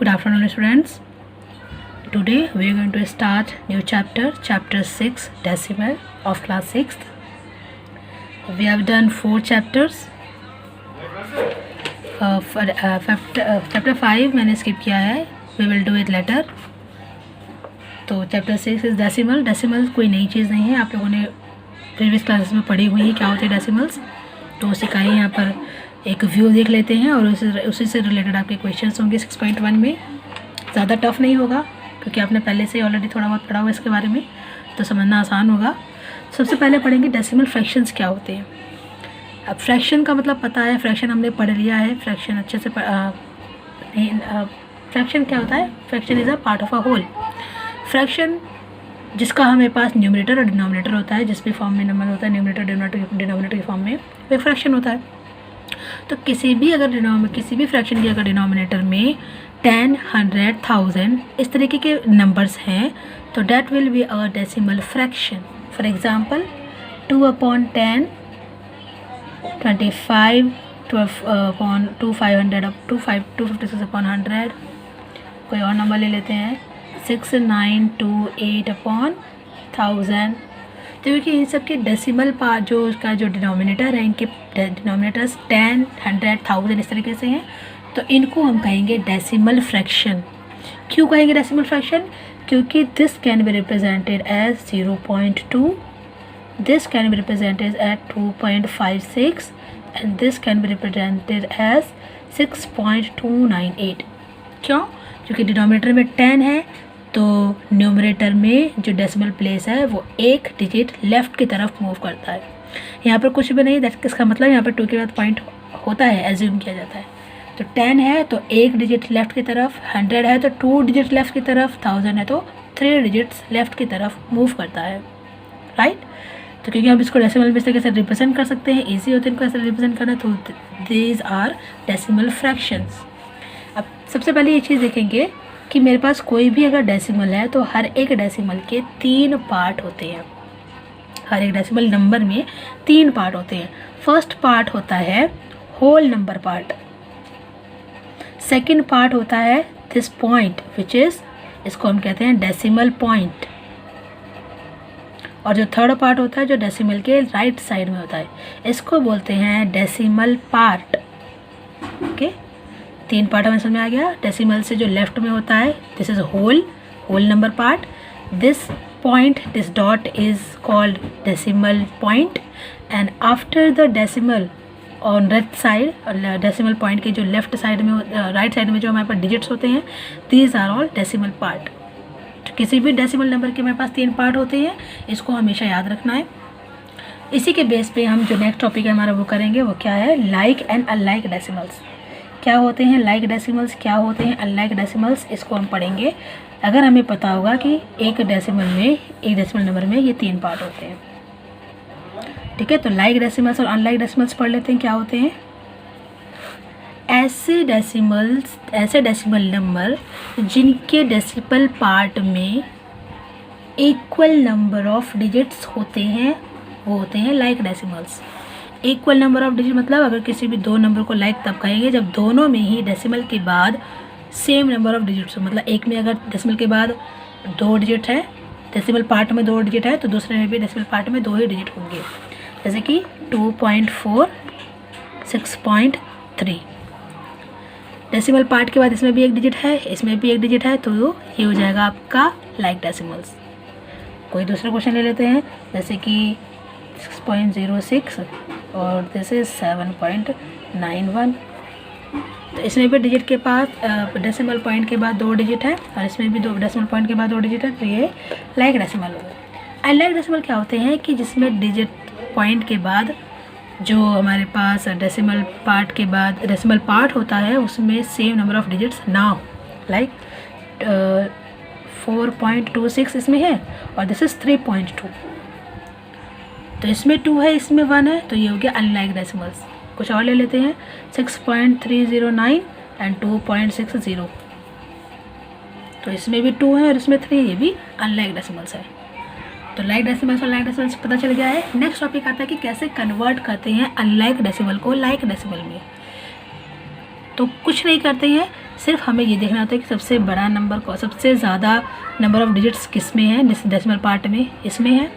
Good afternoon, students. Today we are going to start new chapter 6, decimal of class 6th. We have done 4 chapters. Chapter 5 मैंने skip किया है. We will do it later. तो chapter 6 is decimal कोई नई चीज़ नहीं है, आप लोगों ने प्रीवियस क्लासेस में पढ़ी हुई है क्या होते हैं डेसिमल्स. तो उसी का ही यहाँ पर एक व्यू देख लेते हैं और उसी से रिलेटेड आपके क्वेश्चंस होंगे 6.1 में. ज़्यादा टफ नहीं होगा क्योंकि आपने पहले से ऑलरेडी थोड़ा बहुत पढ़ा हुआ इसके बारे में, तो समझना आसान होगा. सबसे पहले पढ़ेंगे डेसिमल फ्रैक्शंस क्या होते हैं. अब फ्रैक्शन का मतलब पता है, फ्रैक्शन हमने पढ़ लिया है. फ्रैक्शन अच्छे से फ्रैक्शन क्या होता है. Fraction is a part of a whole. Fraction जिसका हमें पास न्यूमरेटर और डिनोमिनेटर होता है, जिस भी फॉर्म में नंबर होता है न्यूमरेटर डिनोमिनेटर की फॉर्म में, वो एक फ्रैक्शन होता है. तो किसी भी फ्रैक्शन की अगर डिनोमिनेटर में 10, 100, 1000 इस तरीके के नंबर्स हैं तो that will be a decimal fraction. For example 2/10, 25, 500, 256/100. कोई और नंबर ले लेते हैं 6928/1000. तो देखिए इन सब के डेसिमल पार्ट जो उसका जो डिनोमिनेटर है, इनके डिनोमिनेटर्स 10, 100, 1000 इस तरीके से हैं, तो इनको हम कहेंगे डेसिमल फ्रैक्शन. क्यों कहेंगे डेसिमल फ्रैक्शन? क्योंकि this can be represented as 0.2, this can be represented as 2.56 and this can be represented as 6.298. क्यों? क्योंकि डिनोमिनेटर में 10 है तो न्यूमरेटर में जो डेसिमल प्लेस है वो एक डिजिट लेफ़्ट की तरफ मूव करता है. यहाँ पर कुछ भी नहीं, दैट इसका मतलब यहाँ पर 2 के बाद पॉइंट होता है, एज्यूम किया जाता है. तो 10 है तो एक डिजिट लेफ़्ट की तरफ, 100 है तो 2 डिजिट लेफ़्ट की तरफ, 1000 है तो 3 डिजिट्स लेफ़्ट की तरफ मूव करता है. राइट. तो क्योंकि हम इसको डेसिमल में इस तरीके से रिप्रेजेंट कर सकते हैं, ईजी होते हैं इनको ऐसे रिप्रेजेंट करना, तो दीज आर डेसिमल फ्रैक्शंस. अब सबसे पहले ये चीज़ देखेंगे कि मेरे पास कोई भी अगर डेसिमल है तो हर एक डेसिमल के 3 पार्ट होते हैं. हर एक डेसिमल नंबर में 3 पार्ट होते हैं. फर्स्ट पार्ट होता है whole number part. Second part होता है दिस पॉइंट विच इज़, इसको हम कहते हैं डेसिमल पॉइंट. और जो थर्ड पार्ट होता है जो डेसिमल के राइट साइड में होता है, इसको बोलते हैं डेसिमल पार्ट. ओके, 3 पार्ट हमें समझ में आ गया. डेसिमल से जो लेफ्ट में होता है this is whole number part. This point, this dot is called decimal point. And after the decimal on right side, decimal point के जो लेफ्ट साइड में राइट साइड में जो हमारे पास डिजिट्स होते हैं, these are all decimal part. तो किसी भी डेसिमल नंबर के हमारे पास 3 पार्ट होते हैं, इसको हमेशा याद रखना है. इसी के बेस पे हम जो नेक्स्ट टॉपिक है हमारा वो करेंगे, वो क्या है, लाइक एंड अनलाइक डेसिमल्स. क्या होते हैं लाइक डेसिमल्स, क्या होते हैं अनलाइक डेसिमल्स, इसको हम पढ़ेंगे. अगर हमें पता होगा कि एक डेसिमल नंबर में ये 3 पार्ट होते हैं. ठीक है, तो लाइक डेसिमल्स और अनलाइक डेसिमल्स पढ़ लेते हैं क्या होते हैं. ऐसे डेसिमल नंबर जिनके डेसिमल पार्ट में इक्वल नंबर ऑफ डिजिट्स होते हैं वो होते हैं like decimals. Equal number of digit मतलब अगर किसी भी 2 नंबर को लाइक तब कहेंगे जब दोनों में ही डेसिमल के बाद सेम नंबर ऑफ डिजिट्स हो. मतलब एक में अगर डेसिमल के बाद 2 डिजिट है, डेसिमल पार्ट में 2 डिजिट है, तो दूसरे में भी डेसिमल पार्ट में 2 ही डिजिट होंगे. जैसे कि 2.4, 6.3. डेसिमल पार्ट के बाद इसमें भी 1 डिजिट है, इसमें भी 1 डिजिट है, तो ये हो जाएगा आपका लाइक डेसिमल्स. कोई दूसरा क्वेश्चन ले लेते हैं, जैसे कि 6.06 और दिस इज 7.91. तो इसमें भी डिजिट के पास डेसिमल पॉइंट के बाद 2 डिजिट है और इसमें भी 2 डेसिमल पॉइंट के बाद 2 डिजिट है, तो ये लाइक डेसिमल होगा. अनलाइक डेसिमल क्या होते हैं कि जिसमें डिजिट पॉइंट के बाद जो हमारे पास डेसिमल पार्ट के बाद डेसिमल पार्ट होता है उसमें सेम नंबर ऑफ डिजिट्स ना हो. लाइक 4.26 इसमें है और दिस इज 3.2. तो इसमें 2 है, इसमें 1 है, तो ये हो गया अनलाइक डेसिमल्स. कुछ और ले लेते हैं 6.309 एंड 2.60. तो इसमें भी 2 है और इसमें 3, ये भी अनलाइक डेसिमल्स है. तो लाइक डेसिमल्स और लाइक डेसिमल्स पता चल गया है. नेक्स्ट टॉपिक आता है कि कैसे कन्वर्ट करते हैं अनलाइक डेसिमल को लाइक डेसिमल में. तो कुछ नहीं करते हैं, सिर्फ हमें ये देखना होता है कि सबसे बड़ा नंबर को, सबसे ज़्यादा नंबर ऑफ़ डिजिट्स किस में है, डेसिमल पार्ट में इसमें है,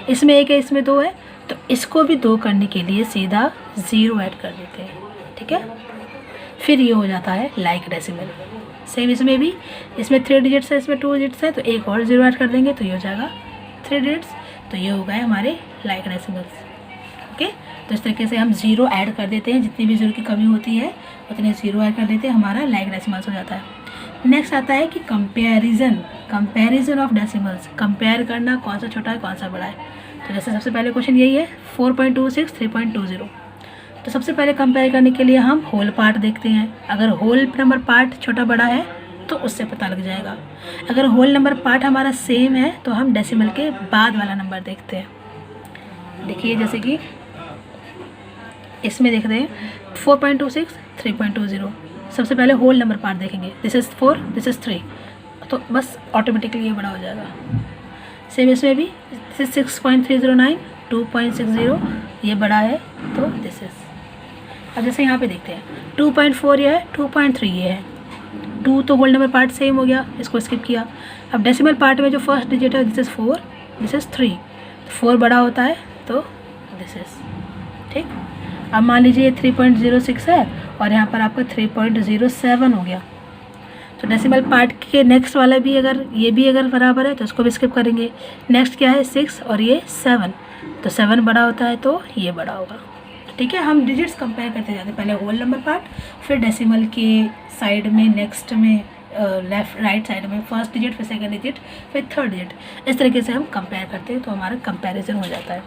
इसमें 1 है, इसमें 2 है, तो इसको भी 2 करने के लिए सीधा 0 ऐड कर देते हैं, ठीक है। फिर ये हो जाता है लाइक डेसिमल। सेम इसमें भी, इसमें 3 डिजिट्स है, इसमें 2 डिजिट्स है, तो एक और 0 ऐड कर देंगे तो ये हो जाएगा 3 डिजिट्स, तो ये हो गए हमारे लाइक डेसिमल्स। ओके, तो इस तरीके से हम 0 ऐड कर देते हैं, जितनी भी 0 की कमी होती है उतने 0 ऐड कर देते हैं, हमारा लाइक डेसिमल्स हो जाता है। नेक्स्ट आता है कि कंपैरिजन ऑफ डेसिमल्स, कंपेयर करना कौन सा छोटा है कौन सा बड़ा है। तो जैसे सबसे पहले क्वेश्चन यही है 4.26 3.20, तो सबसे पहले कंपेयर करने के लिए हम होल पार्ट देखते हैं। अगर होल नंबर पार्ट छोटा बड़ा है तो उससे पता लग जाएगा। अगर होल नंबर पार्ट हमारा सेम है तो हम डेसिमल के बाद वाला नंबर देखते हैं। देखिए जैसे कि इसमें देख रहे हैं 4.26 3.20, सबसे पहले होल नंबर पार्ट देखेंगे, दिस इज़ 4 दिस इज़ 3, तो बस ऑटोमेटिकली ये बड़ा हो जाएगा। सेम इसमें भी 6.309 2.60, ये बड़ा है तो दिस इज़। अब जैसे यहाँ पे देखते हैं 2.4 ये है, 2.3 ये है, 2 तो होल नंबर पार्ट सेम हो गया, इसको स्किप किया। अब डेसिमल पार्ट में जो फर्स्ट डिजिट है दिस इज़ 4 दिस इज़ 3, 4 बड़ा होता है तो दिस इज़, ठीक। अब मान लीजिए ये 3.06 है और यहाँ पर आपका 3.07 हो गया, तो डेसिमल पार्ट के नेक्स्ट वाला भी अगर ये भी अगर बराबर है तो इसको भी स्किप करेंगे। नेक्स्ट क्या है 6 और ये 7, तो 7 बड़ा होता है तो ये बड़ा होगा, ठीक है। हम डिजिट्स कंपेयर करते जाते हैं, पहले होल नंबर पार्ट, फिर डेसिमल के साइड में, नेक्स्ट में लेफ्ट राइट साइड में फर्स्ट डिजिट, फिर सेकंड डिजिट, फिर थर्ड डिजिट, इस तरीके से हम कंपेयर करते हैं तो हमारा कंपैरिजन हो जाता है,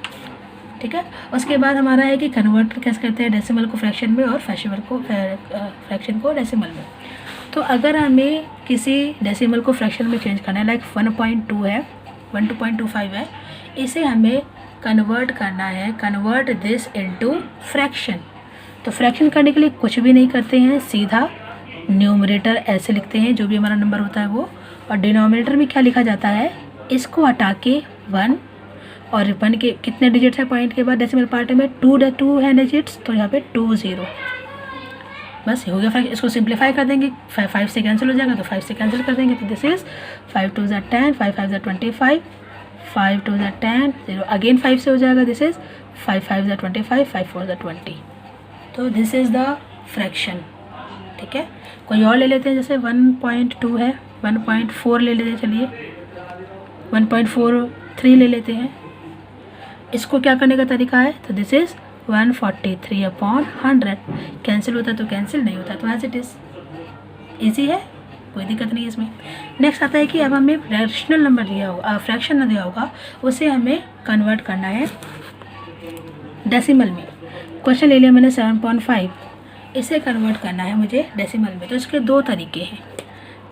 ठीक है। उसके बाद हमारा है कि कन्वर्ट कैसे करते हैं डेसिमल को फ्रैक्शन में और फ्रैक्शन को डेसिमल में। तो अगर हमें किसी डेसिमल को फ्रैक्शन में चेंज करना है, लाइक 1.2 है, 12.25 है, इसे हमें कन्वर्ट करना है, कन्वर्ट दिस इनटू फ्रैक्शन। तो फ्रैक्शन करने के लिए कुछ भी नहीं करते हैं, सीधा न्यूमरेटर ऐसे लिखते हैं जो भी हमारा नंबर होता है वो, और डिनोमिनेटर में क्या लिखा जाता है, इसको हटा के 1, और 1 के कितने डिजिट्स है पॉइंट के बाद डेसिमल पार्ट में 2 है डिजिट्स, तो यहाँ पे 20, बस ये हो गया। इसको सिंप्लीफाई कर देंगे, 5 से कैंसिल हो जाएगा तो 5 से कैंसिल कर देंगे, तो दिस इज़ 5 2 ज़ा 10, 5 5 ज़ा 25, 5 2 ज़ा 10, 0 अगेन 5 से हो जाएगा, दिस इज़ 5 5 ज़ा 25, 5 4 ज़ा 20, तो दिस इज़ द फ्रैक्शन, ठीक है। कोई और ले लेते हैं, जैसे 1.2 है, 1.4 ले लेते हैं, चलिए 1.43 ले लेते हैं। इसको क्या करने का तरीका है, तो दिस इज़ 143/100, कैंसिल होता है तो कैंसिल, नहीं होता तो एज इट इज़, ईजी है, कोई दिक्कत नहीं है इसमें। नेक्स्ट आता है कि अब हमें रैशनल नंबर दिया होगा, फ्रैक्शन न दिया होगा, उसे हमें कन्वर्ट करना है डेसिमल में। क्वेश्चन ले लिया मैंने 7.5, इसे कन्वर्ट करना है मुझे डेसिमल में। तो इसके 2 तरीके हैं।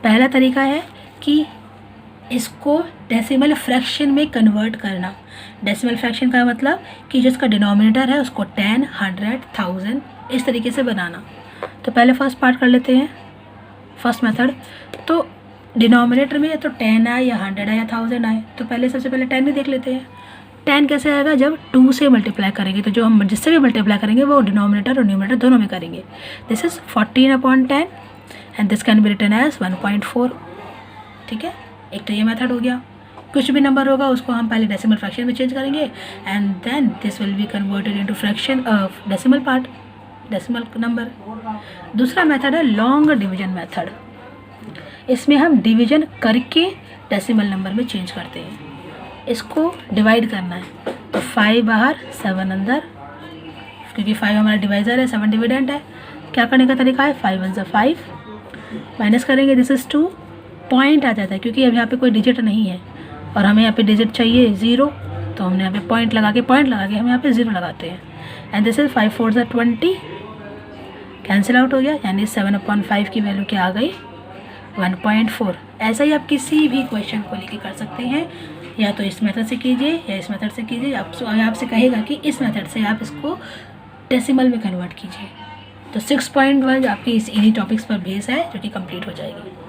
पहला तरीका है कि इसको डेसिमल फ्रैक्शन में कन्वर्ट करना। डेसिमल फ्रैक्शन का मतलब कि जिसका डिनोमिनेटर है उसको 10, 100, 1000 इस तरीके से बनाना। तो पहले फर्स्ट पार्ट कर लेते हैं, फर्स्ट मेथड। तो डिनोमिनेटर में या तो 10 आए या 100 आए या 1000 आए, तो पहले सबसे पहले 10 ही देख लेते हैं। 10 कैसे आएगा, जब 2 से मल्टीप्लाई करेंगे, तो जो हम जिससे भी मल्टीप्लाई करेंगे वो डिनोमिनेटर और न्यूमरेटर दोनों में करेंगे। This is 14/10 and this can be written as 1.4, ठीक है। एक तो ये मेथड हो गया। कुछ भी नंबर होगा उसको हम पहले डेसिमल फ्रैक्शन में चेंज करेंगे and then this will be converted into fraction of decimal part, decimal number. दूसरा मेथड है लॉन्ग डिवीजन मेथड। इसमें हम डिवीजन करके डेसिमल नंबर में चेंज करते हैं। इसको डिवाइड करना है, तो 5 बाहर 7 अंदर, क्योंकि 5 हमारा डिवाइज़र है, 7 डिविडेंट है। क्या करने का तरीका है, 5 1 ज़ा 5, माइनस करेंगे, दिस इज़ 2, पॉइंट आ जाता है क्योंकि अब यहाँ पे कोई डिजिट नहीं है और हमें यहाँ पे डिजिट चाहिए 0, तो हमने यहाँ पे पॉइंट लगा के हम यहाँ पे 0 लगाते हैं। एंड दिस इज़ 5 4 ज़ा 20, कैंसिल आउट हो गया, यानी 7/5 की वैल्यू क्या आ गई, 1.4। ऐसा ही आप किसी भी क्वेश्चन को लेके कर सकते हैं, या तो इस मेथड से कीजिए या इस मेथड से कीजिए। आपसे कहेगा कि इस मेथड से आप इसको डेसिमल में कन्वर्ट कीजिए। तो 6.1 आपकी इस इन्हीं टॉपिक्स पर बेस है जो कि कंप्लीट हो जाएगी।